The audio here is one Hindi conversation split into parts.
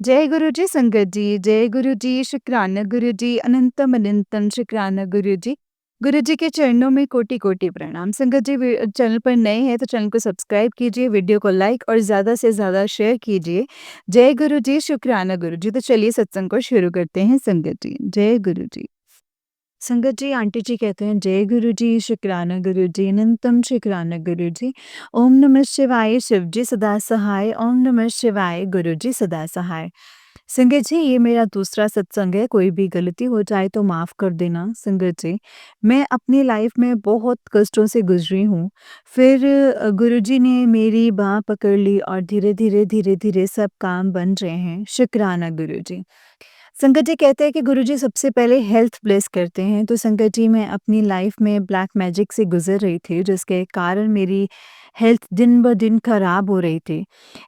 जय गुरु जी संगत जी, जय गुरु जी, शुक्राना गुरु जी, अनंतम अनंतम शुक्राना गुरु जी। गुरु जी के चरणों में कोटि कोटि प्रणाम। संगत जी चैनल पर नए हैं तो चैनल को सब्सक्राइब कीजिए, वीडियो को लाइक और ज़्यादा से ज़्यादा शेयर कीजिए। जय गुरु जी, शुक्राना गुरु जी। तो चलिए सत्संग को शुरू करते हैं संगत जी। जय गुरु जी। संगत जी आंटी जी कहते हैं जय गुरु जी, शुक्राना गुरु जी, अनंतम शुक्राना गुरु जी। ओम नमः शिवाय, शिव जी सदा सहाय। ओम नमः शिवाय, गुरु जी सदा सहाय। संगत जी ये मेरा दूसरा सत्संग है, कोई भी गलती हो जाए तो माफ़ कर देना संगत जी। मैं अपनी लाइफ में बहुत कष्टों से गुजरी हूँ। फिर गुरुजी ने मेरी बाँह पकड़ ली और धीरे-धीरे, धीरे-धीरे सब काम बन रहे हैं। शुक्राना गुरुजी। संगत जी कहते हैं कि गुरुजी सबसे पहले हेल्थ ब्लेस करते हैं, तो संगत जी मैं अपनी लाइफ में ब्लैक मैजिक से गुज़र रही थी, जिसके कारण मेरी हेल्थ दिन-ब-दिन खराब हो रही थी।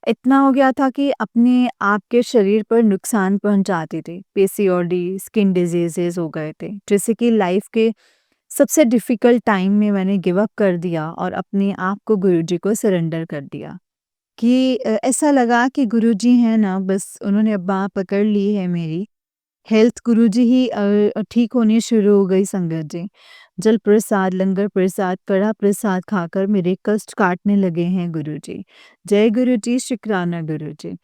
इतना हो गया था कि अपने आप के शरीर पर नुकसान पहुँचाती थी। पीसीओडी, स्किन डिजीज़ेज़ हो गए थे, जैसे कि लाइफ के सबसे डिफ़िकल्ट टाइम में मैंने गिव अप कर दिया और अपने आप को गुरुजी को सरेंडर कर दिया। कि ऐसा लगा कि गुरुजी हैं ना, बस उन्होंने अब बाँह पकड़ ली है मेरी। हेल्थ गुरुजी ही ठीक होनी शुरू हो गई संगत जी। जल प्रसाद, लंगर प्रसाद, कड़ा प्रसाद खाकर मेरे कष्ट काटने लगे हैं गुरुजी। जय गुरुजी, शुक्राना गुरुजी।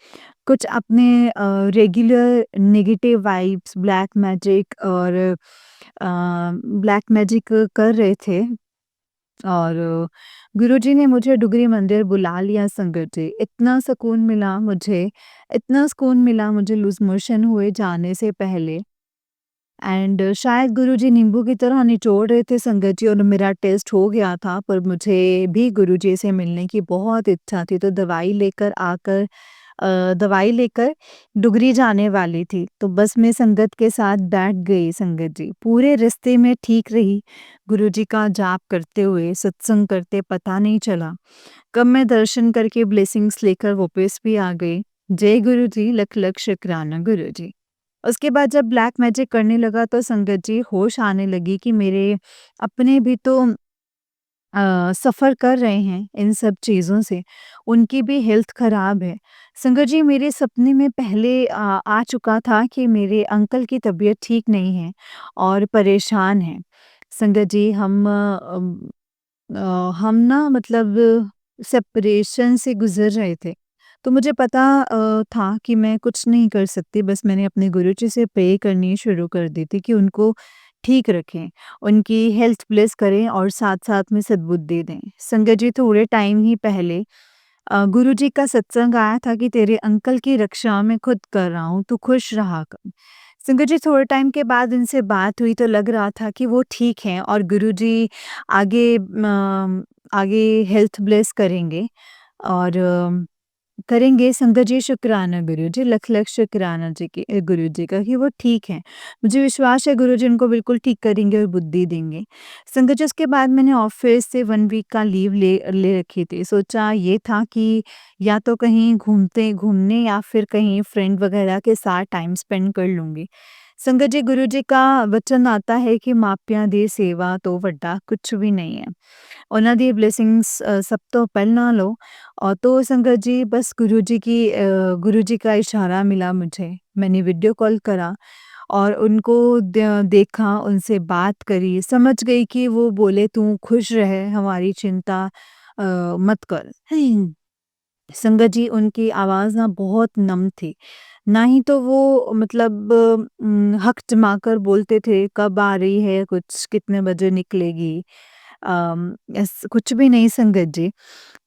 कुछ अपने regular negative vibes, black magic और ब्लैक मैजिक कर रहे थे और गुरुजी ने मुझे डुगरी मंदिर बुला लिया संगत जी। इतना सुकून मिला मुझे लूज़ मोशन हुए जाने से पहले। एंड शायद गुरुजी नींबू की तरह निचोड़ रहे थे संगत जी और मेरा टेस्ट हो गया था, पर मुझे भी गुरुजी से मिलने की बहुत इच्छा थी, तो दवाई लेकर डुगरी जाने वाली थी, तो बस मैं संगत के साथ बैठ गई संगत जी। पूरे रास्ते में ठीक रही, गुरुजी का जाप करते हुए, सत्संग करते पता नहीं चला। कब मैं दर्शन करके ब्लेसिंग्स लेकर वापस भी आ गई। जय गुरु जी, लख लख शुक्राना गुरु जी। उसके बाद जब ब्लैक मैजिक करने लगा तो संगत जी होश आने लगी कि मेरे अपने भी तो सफ़र कर रहे हैं इन सब चीज़ों से, उनकी भी हेल्थ ख़राब है। संगत जी मेरे सपने में पहले आ चुका था कि मेरे अंकल की तबीयत ठीक नहीं है और परेशान हैं। संगत जी हम ना मतलब सेपरेशन से गुज़र रहे थे। तो मुझे पता था कि मैं कुछ नहीं कर सकती, बस मैंने अपने गुरुजी से प्रे करनी शुरू कर दी थी कि उनको ठीक रखें, उनकी हेल्थ ब्लेस करें और साथ-साथ में सद्बुद्धि दें। संगत जी थोड़े टाइम ही पहले गुरुजी का सत्संग आया था कि तेरे अंकल की रक्षा मैं खुद कर रहा हूँ, तू खुश रहा कर। संगत जी थोड़े टाइम के बाद इनसे बात हुई तो लग रहा था कि वो ठीक हैं और गुरुजी आगे हेल्थ ब्लेस करेंगे और करेंगे। संगत जी शुक्राना गुरुजी, लख लख शुक्राना गुरुजी का कि वो ठीक हैं। मुझे विश्वास है गुरुजी उनको बिल्कुल ठीक करेंगे और बुद्धि देंगे। संगत जी उसके बाद मैंने ऑफ़िस से 1 वीक का लीव ले ले रखी थी। सोचा ये था कि या तो कहीं घूमने या फिर कहीं फ्रेंड वगैरह के साथ टाइम स्पेंड कर लूँगी। संगत जी गुरुजी का वचन आता है कि मापियाँ ਦੀ ਸੇਵਾ ਤੋਂ ਵੱਡਾ ਕੁਛ ਵੀ ਨਹੀਂ ਹੈ। ਉਹਨਾਂ ਦੀ ब्लेसिंग्स सब तो पढ़ना लो और तो संगत जी बस गुरुजी का इशारा मिला मुझे। मैंने वीडियो कॉल करा और उनको देखा, उनसे बात करी, समझ गई कि वो बोले तू खुश रहे, हमारी चिंता मत कर। संगत जी उनकी आवाज़ ना बहुत नम थी। ना ही तो वो मतलब हक जमाकर बोलते थे, कब आ रही है कुछ, कितने बजे निकलेगी? ऐस कुछ भी नहीं संगत जी।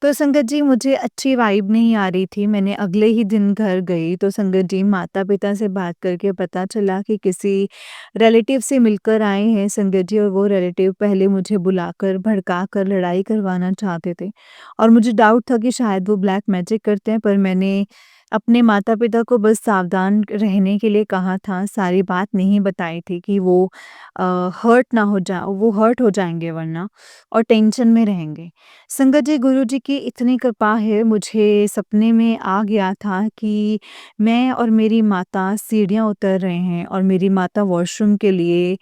तो संगत जी मुझे अच्छी वाइब नहीं आ रही थी, मैंने अगले ही दिन घर गई तो संगत जी माता-पिता से बात करके पता चला कि किसी रिलेटिव से मिलकर आए हैं संगत जी और वो रिलेटिव पहले मुझे बुलाकर भड़काकर लड़ाई करवाना चाहते थे। और मुझे डाउट था कि शायद वो ब्लैक मैजिक करते हैं, पर मैंने अपने माता-पिता को बस सावधान रहने के लिए कहा था, सारी बात नहीं बताई थी कि वो वो हर्ट हो जाएँगे वरना और टेंशन में रहेंगे। संगत जी गुरुजी की इतनी कृपा है, मुझे सपने में आ गया था कि मैं और मेरी माता सीढ़ियाँ उतर रहे हैं और मेरी माता वॉशरूम के लिए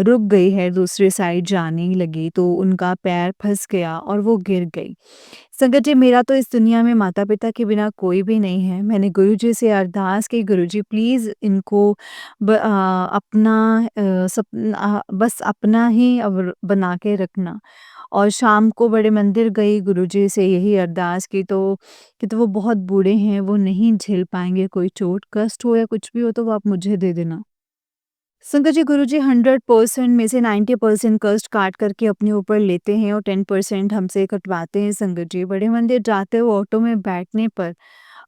रुक गई है, दूसरी साइड जाने लगी तो उनका पैर फँस गया और वो गिर गई। संगत जी, मेरा तो इस दुनिया में माता-पिता के बिना कोई भी नहीं है। मैंने गुरुजी से अरदास की, गुरुजी प्लीज़ इनको अपना बस अपना ही बना के रखना। और शाम को बड़े मंदिर गई, गुरुजी से यही अरदास की तो वो बहुत बूढ़े हैं, वो नहीं झेल पाएँगे कोई चोट, कष्ट हो या कुछ भी हो तो वो आप मुझे दे देना। संगत जी, गुरुजी 100% में से 90% कष्ट काट करके अपने ऊपर लेते हैं और 10% हमसे कटवाते हैं संगत जी। बड़े मंदिर जाते हुए ऑटो में बैठने पर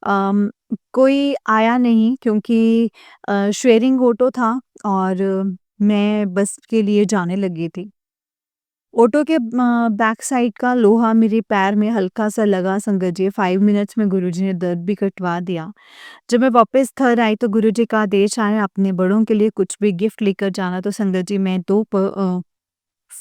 अम, कोई आया नहीं क्योंकि शेयरिंग ऑटो था और मैं बस के लिए जाने लगी थी। ऑटो के बैक साइड का लोहा मेरे पैर में हल्का-सा लगा संगत जी, 5 मिनट्स में गुरुजी ने दर्द भी कटवा दिया। जब मैं वापस घर आई तो गुरुजी का आदेश आया अपने बड़ों के लिए कुछ भी गिफ्ट लेकर जाना, तो संगत जी मैं 2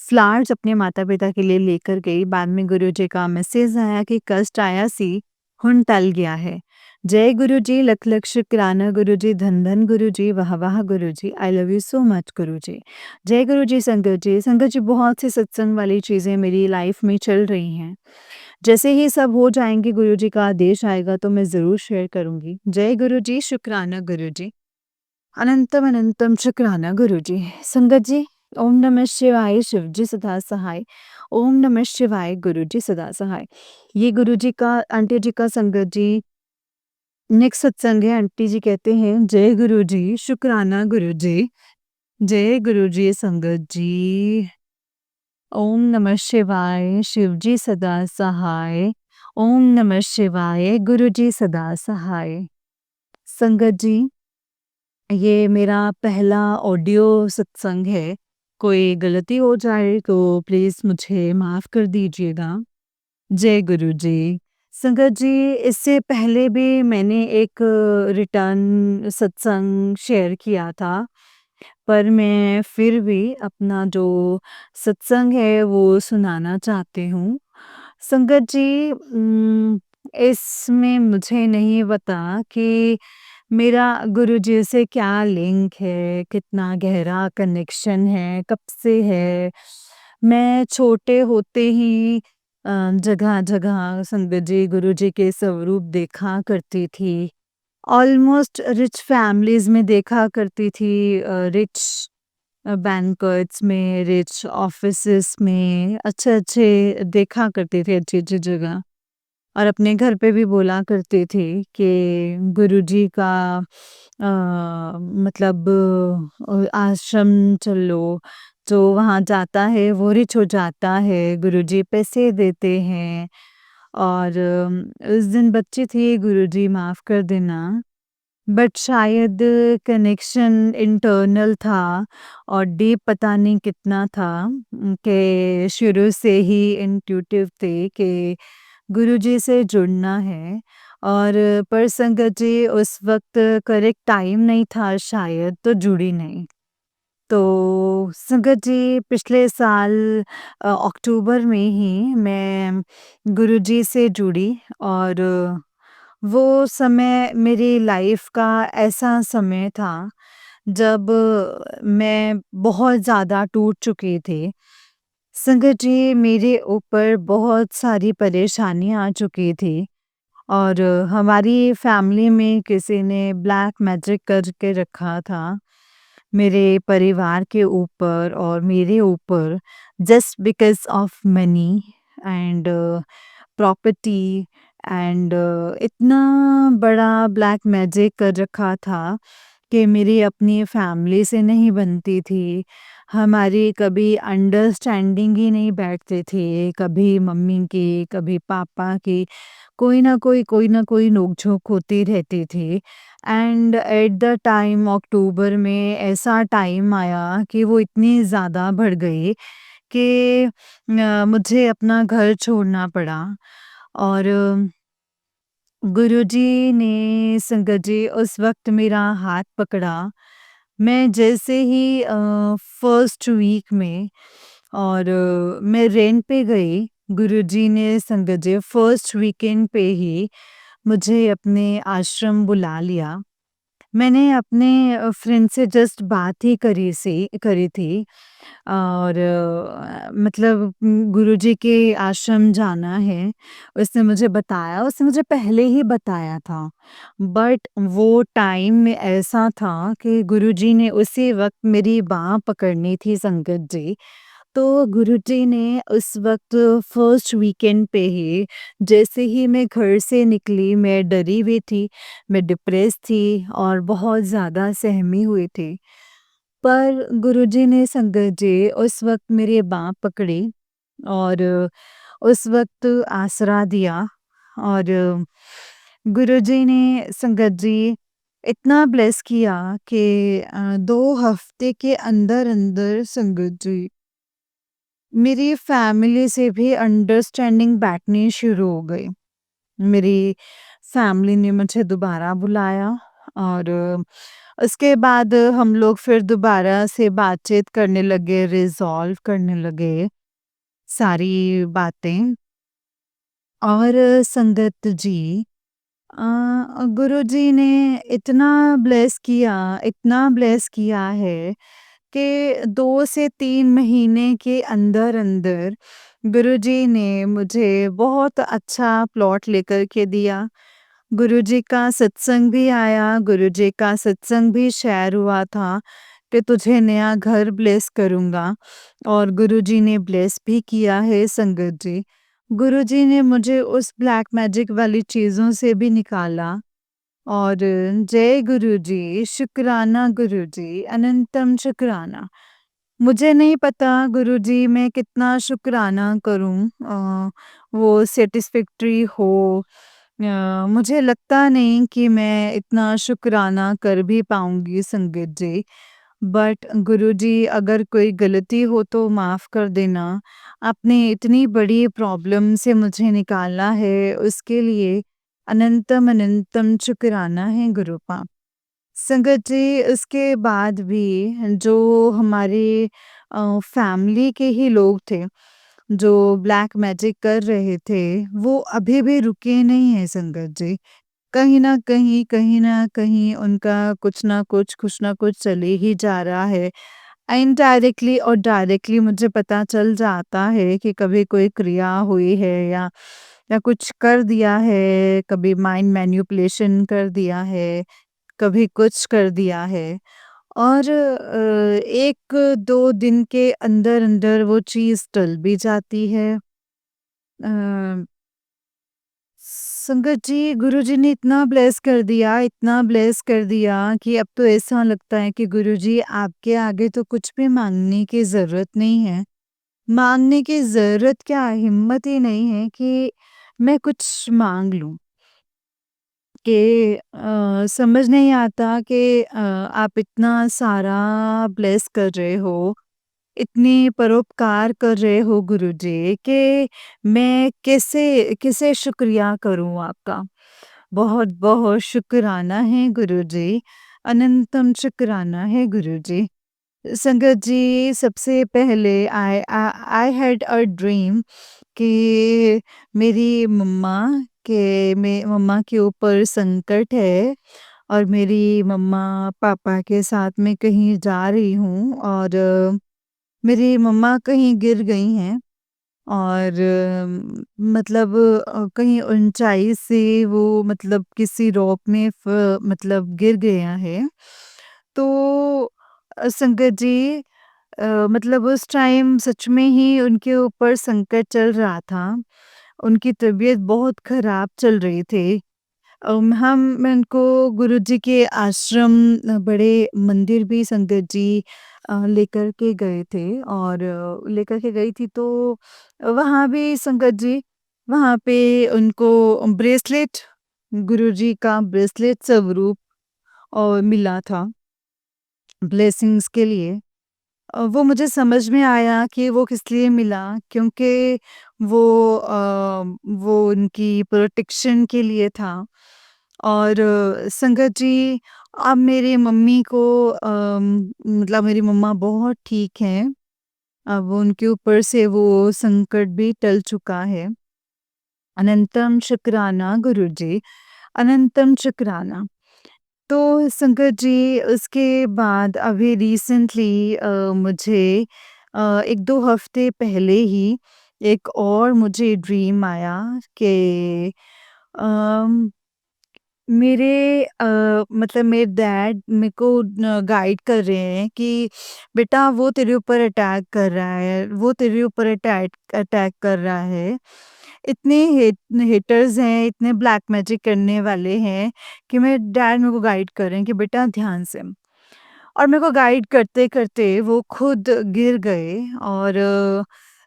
फ्लावर्स अपने माता-पिता के लिए लेकर गई। बाद में गुरुजी का मैसेज आया कि कष्ट आया सी, हुण टल गया है। जय गुरुजी, लख लख शुक्राना गुरुजी, धन धन गुरुजी, वाह वाह Guruji, I love you so much Guruji. जय गुरुजी संगत जी। संगत जी, बहुत सी सत्संग वाली चीज़ें मेरी लाइफ में चल रही हैं। जैसे ही सब हो जाएँगे, गुरुजी का आदेश आएगा तो मैं ज़रूर शेयर करूँगी। जय गुरुजी, शुक्राना गुरुजी। अनंतम अनंतम शुक्राना गुरुजी। संगत जी, ओम नमः शिवाय, शिव जी सदा सहाय। ओम नमः शिवाय, गुरुजी सदा सहाय। ये गुरुजी का आंटी जी का संगत जी नेक्स्ट सत्संग है। आंटी जी कहते हैं, जय गुरुजी, शुक्राना गुरुजी। जय गुरुजी संगत जी। ओम नमः शिवाय, शिव जी सदा सहाय। ओम नमः शिवाय, गुरुजी सदा सहाय। संगत जी, ये मेरा पहला ऑडियो सत्संग है। कोई गलती हो जाए तो प्लीज़ मुझे माफ़ कर दीजिएगा। जय गुरु जी। संगत जी, इससे पहले भी मैंने एक रिटर्न सत्संग शेयर किया था, पर मैं फिर भी अपना जो सत्संग है वो सुनाना चाहती हूँ। संगत जी, इसमें मुझे नहीं पता कि मेरा गुरुजी से क्या लिंक है, कितना गहरा कनेक्शन है, कब से है। मैं छोटे होते ही जगह-जगह संगत जी गुरुजी के स्वरूप देखा करती थी। ऑलमोस्ट रिच फैमिलीज़ में देखा करती थी, रिच बैंक्वेट्स में, रिच ऑफिसेस में, अच्छे-अच्छे देखा करती थी, अच्छी-अच्छी जगह। और अपने घर पे भी बोला करती थी कि गुरुजी का मतलब आश्रम चलो, जो वहाँ जाता है वो रिच हो जाता है, गुरुजी पैसे देते हैं। और उस दिन बच्ची थी, गुरुजी माफ़ कर देना। बट शायद कनेक्शन इंटरनल था और डीप पता नहीं कितना था, कि शुरू से ही इंट्यूटिव थे कि गुरुजी से जुड़ना है। और पर संगत जी, उस वक़्त करेक्ट टाइम नहीं था शायद, तो जुड़ी नहीं। तो संगत जी, पिछले साल अक्टूबर में ही मैं गुरुजी से जुड़ी। और वो समय मेरी लाइफ़ का ऐसा समय था जब मैं बहुत ज़्यादा टूट चुकी थी। संगत जी, मेरे ऊपर बहुत सारी परेशानियाँ आ चुकी थी और हमारी फैमिली में किसी ने ब्लैक मैजिक करके रखा था मेरे परिवार के ऊपर और मेरे ऊपर, just because of money and property and इतना बड़ा ब्लैक मैजिक कर रखा था कि मेरी अपनी फैमिली से नहीं बनती थी। हमारी कभी अंडरस्टैंडिंग ही नहीं बैठती थी, कभी मम्मी की, कभी पापा की, कोई ना कोई नोक-झोंक होती रहती थी। एंड एट द टाइम अक्टूबर में ऐसा टाइम आया कि वो इतनी ज़्यादा बढ़ गई कि मुझे अपना घर छोड़ना पड़ा। और गुरुजी ने संगत जी उस वक़्त मेरा हाथ पकड़ा। मैं जैसे ही फर्स्ट वीक में और मैं रेंट पे गई, गुरुजी ने संगत जी फर्स्ट वीकेंड पे ही मुझे अपने आश्रम बुला लिया। मैंने अपने फ्रेंड से जस्ट बात ही करी थी और मतलब गुरुजी के आश्रम जाना है, उसने मुझे बताया, उसने मुझे पहले ही बताया था। बट वो टाइम में ऐसा था कि गुरुजी ने उसी वक़्त मेरी बाँह पकड़नी थी संगत जी। तो गुरुजी ने उस वक़्त फर्स्ट वीकेंड पे ही जैसे ही मैं घर से निकली, मैं डरी हुई थी, मैं डिप्रेस थी और बहुत ज़्यादा सहमी हुई थी। पर गुरुजी ने संगत जी उस वक़्त मेरी बाँह पकड़ी और उस वक़्त आसरा दिया और गुरुजी ने संगत जी इतना ब्लेस किया कि 2 हफ़्ते के अंदर-अंदर संगत जी मेरी फैमिली से भी अंडरस्टैंडिंग बैठनी शुरू हो गई। मेरी फैमिली ने मुझे दोबारा बुलाया और उसके बाद हम लोग फिर दोबारा से बातचीत करने लगे, रिज़ॉल्व करने लगे सारी बातें। और संगत जी गुरुजी ने इतना ब्लेस किया है कि 2 से 3 महीने के अंदर-अंदर गुरुजी ने मुझे बहुत अच्छा प्लॉट लेकर के दिया। गुरुजी का सत्संग भी आया, गुरुजी का सत्संग भी शेयर हुआ था कि तुझे नया घर ब्लेस करूँगा और गुरुजी ने ब्लेस भी किया है संगत जी। गुरुजी ने मुझे उस ब्लैक मैजिक वाली चीज़ों से भी निकाला और जय गुरुजी, शुक्राना गुरुजी, अनंतम शुक्राना। मुझे नहीं पता गुरुजी मैं कितना शुक्राना करूँ वो सैटिस्फैक्टरी हो। मुझे लगता नहीं कि मैं इतना शुक्राना कर भी पाऊँगी संगत जी। बट गुरुजी अगर कोई गलती हो तो माफ़ कर देना। आपने इतनी बड़ी प्रॉब्लम से मुझे निकाला है उसके लिए अनंतम अनंतम शुक्राना है गुरुपा। संगत जी उसके बाद भी जो हमारे फैमिली के ही लोग थे, जो ब्लैक मैजिक कर रहे थे, वो अभी भी रुके नहीं हैं संगत जी। कहीं न कहीं उनका कुछ ना कुछ चले ही जा रहा है। इनडायरेक्टली और डायरेक्टली मुझे पता चल जाता है कि कभी कोई क्रिया हुई है या कुछ कर दिया है, कभी माइंड मैनिपुलेशन कर दिया है, कभी कुछ कर दिया है और 1-2 दिन के अंदर-अंदर वो चीज़ टल भी जाती है। अ, संगत जी, गुरुजी ने इतना ब्लेस कर दिया कि अब तो ऐसा लगता है कि गुरुजी आपके आगे तो कुछ भी माँगने की ज़रूरत नहीं है। माँगने की ज़रूरत क्या, हिम्मत ही नहीं है कि मैं कुछ माँग लूँ। कि समझ नहीं आता कि आप इतना सारा ब्लेस कर रहे हो, इतनी परोपकार कर रहे हो गुरुजी कि मैं कैसे कैसे शुक्रिया करूँ आपका। बहुत-बहुत शुकराना है गुरुजी, अनंतम शुकराना है गुरुजी। संगत जी सबसे पहले आई हैड अ ड्रीम कि मेरी मम्मा के ऊपर संकट है और मेरी मम्मा पापा के साथ में कहीं जा रही हूँ और मेरी मम्मा कहीं गिर गई हैं और मतलब कहीं ऊंचाई से वो मतलब किसी रॉक में मतलब गिर गया है तो संगत जी मतलब उस टाइम सच में ही उनके ऊपर संकट चल रहा था। उनकी तबीयत बहुत खराब चल रही थी। मैं उनको गुरुजी के आश्रम बड़े मंदिर भी संगत जी लेकर के गए थे और लेकर के गई थी तो वहाँ भी संगत जी वहाँ पे उनको ब्रेसलेट गुरुजी का ब्रेसलेट स्वरूप मिला था ब्लेसिंग्स के लिए। वो मुझे समझ में आया कि वो किस लिए मिला क्योंकि वो वो उनकी प्रोटेक्शन के लिए था और संगत जी अब मेरी मम्मी को मतलब मेरी मम्मा बहुत ठीक हैं। अब उनके ऊपर से वो संकट भी टल चुका है। अनंतम शुक्राना गुरुजी, अनंतम शुक्राना। तो संकट जी उसके बाद अभी रिसेंटली मुझे 1-2 हफ्ते पहले ही एक और मुझे ड्रीम आया कि अम, मेरे मतलब मेरे डैड मेरे को गाइड कर रहे हैं कि बेटा वो तेरे ऊपर अटैक कर रहा है, वो तेरे ऊपर अटैक अटैक कर रहा है। इतने हेटर्स हैं, इतने ब्लैक मैजिक करने वाले हैं कि मेरे डैड मेरे को गाइड कर रहे हैं कि बेटा ध्यान से। और मेरे को गाइड करते-करते वो खुद गिर गए और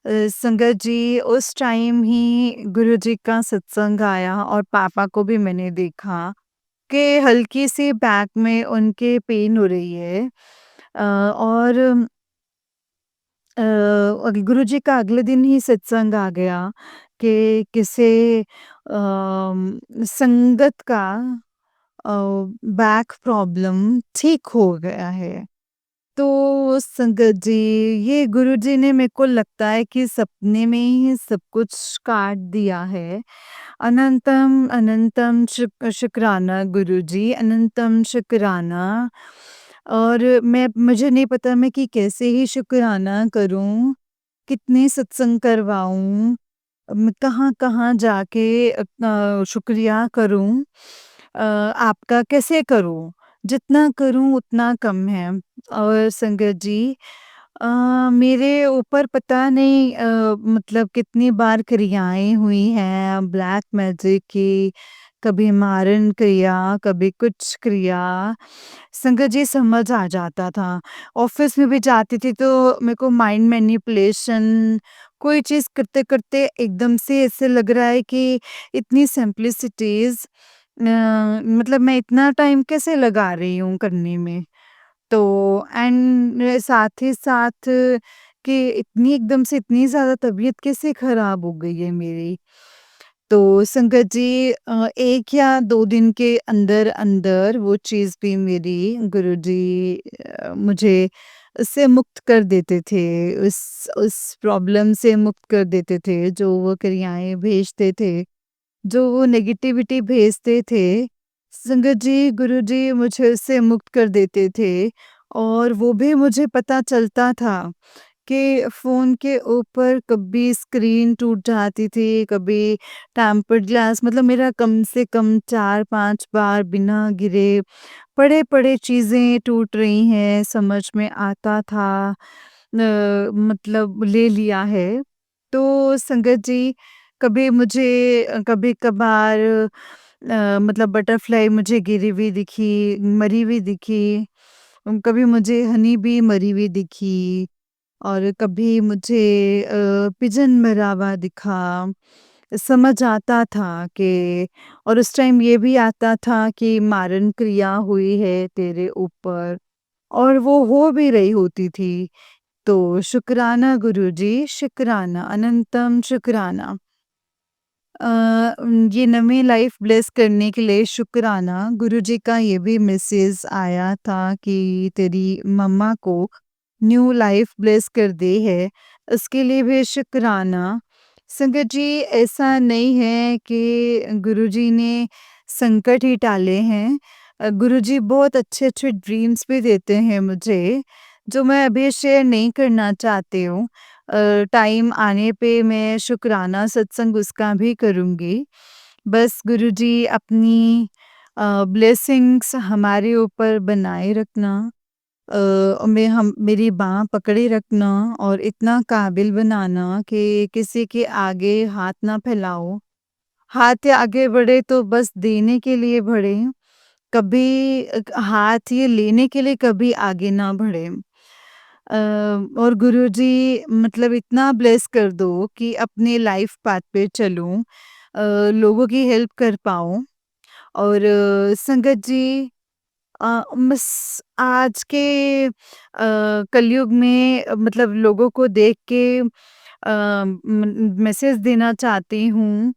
संगत जी उस टाइम ही गुरुजी का सत्संग आया और पापा को भी मैंने देखा कि हल्की सी बैक में उनके पेन हो रही है। और गुरुजी का अगले दिन ही सत्संग आ गया कि किसी संगत का अ, बैक प्रॉब्लम ठीक हो गया है। तो संगत जी, ये गुरुजी ने मेरे को लगता है कि सपने में ही सब कुछ काट दिया है। अनंतम अनंतम शुक्राना गुरुजी, अनंतम शुक्राना। और मुझे नहीं पता मैं कि कैसे ही शुक्राना करूँ, कितने सत्संग करवाऊँ, मैं कहाँ-कहाँ जाके शुक्रिया करूँ, आपका कैसे करूँ? जितना करूँ उतना कम है। और संगत जी अ, मेरे ऊपर पता नहीं मतलब कितनी बार क्रियाएँ हुई हैं ब्लैक मैजिक की, कभी मारण क्रिया, कभी कुछ क्रिया। संगत जी समझ आ जाता था। ऑफ़िस में भी जाती थी तो मेरे को माइंड मैनिपुलेशन कोई चीज़ करते-करते एकदम से ऐसे लग रहा है कि इतनी सिम्प्लिसिटीज़ मतलब मैं इतना टाइम कैसे लगा रही हूँ करने में। तो एंड साथ ही साथ कि इतनी एकदम से इतनी ज़्यादा तबीयत कैसे ख़राब हो गई है मेरी। तो संगत जी 1 या 2 दिन के अंदर-अंदर वो चीज़ भी मेरी गुरुजी मुझे उससे मुक्त कर देते थे, उस प्रॉब्लम से मुक्त कर देते थे, जो वो क्रियाएँ भेजते थे, जो वो नेगेटिविटी भेजते थे। संगत जी, गुरुजी मुझे उससे मुक्त कर देते थे और वो भी मुझे पता चलता था कि फ़ोन के ऊपर कभी स्क्रीन टूट जाती थी, कभी टेम्पर्ड ग्लास, मतलब मेरा कम से कम 4-5 बार बिना गिरे पड़े-पड़े चीज़ें टूट रही हैं, समझ में आता था। मतलब ले लिया है। तो संगत जी कभी मुझे कभी-कभार मतलब बटरफ्लाई मुझे गिरी हुई दिखी, मरी हुई दिखी। कभी मुझे हनी बी मरी हुई दिखी और कभी मुझे पिजन मरा हुआ दिखा। समझ आता था कि और उस टाइम ये भी आता था कि मारण क्रिया हुई है तेरे ऊपर और वो हो भी रही होती थी। तो शुक्राना गुरुजी, शुक्राना, अनंतम शुक्राना। ये नई लाइफ ब्लेस करने के लिए शुक्राना। गुरुजी का ये भी मैसेज आया था कि तेरी मम्मा को न्यू लाइफ ब्लेस कर दी है, उसके लिए भी शुक्राना। संगत जी ऐसा नहीं है कि गुरुजी ने संकट ही टाले हैं। गुरुजी बहुत अच्छे-अच्छे ड्रीम्स भी देते हैं मुझे, जो मैं अभी शेयर नहीं करना चाहती हूँ। टाइम आने पे मैं शुक्राना सत्संग उसका भी करूँगी। बस गुरुजी अपनी ब्लेसिंग्स हमारे ऊपर बनाए रखना, मैं हम मेरी बाँह पकड़े रखना और इतना काबिल बनाना कि किसी के आगे हाथ ना फैलाओ। हाथ आगे बढ़े तो बस देने के लिए बढ़े, कभी हाथ ये लेने के लिए कभी आगे ना बढ़े। और गुरुजी मतलब इतना ब्लेस कर दो कि अपने लाइफ पाथ पे चलूँ, लोगों की हेल्प कर पाऊँ। और संगत जी बस आज के कलयुग में मतलब लोगों को देख के मैसेज देना चाहती हूँ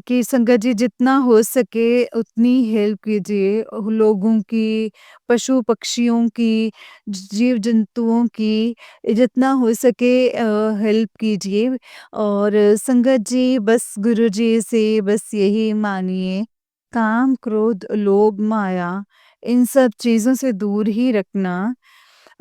कि संगत जी जितना हो सके उतनी हेल्प कीजिए लोगों की, पशु पक्षियों की, जीव जंतुओं की, जितना हो सके हेल्प कीजिए। और संगत जी बस गुरु जी से बस यही मानिए, काम क्रोध लोभ माया इन सब चीज़ों से दूर ही रखना।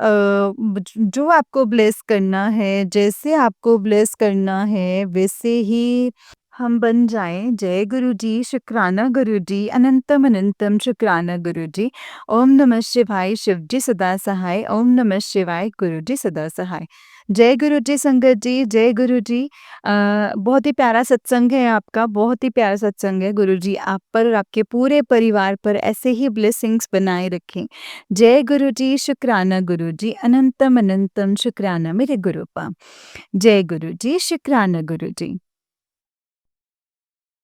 जो आपको ब्लेस करना है, जैसे आपको ब्लेस करना है, वैसे ही हम बन जाएँ। जय गुरु जी, शुक्राना गुरु जी, अनंतम अनंतम शुक्राना गुरु जी। ओम नमः शिवाय, शिव जी सदा सहाय। ओम नमः शिवाय, गुरु जी सदा सहाय। जय गुरु जी संगत जी, जय गुरु जी। बहुत ही प्यारा सत्संग है आपका, बहुत ही प्यारा सत्संग है। गुरु जी आप पर और आपके पूरे परिवार पर ऐसे ही ब्लेसिंग्स बनाए रखें। जय गुरु जी, शुक्राना गुरु जी, अनंतम अनंतम शुक्राना मेरे गुरुपा। जय गुरु जी, शुक्राना गुरु जी।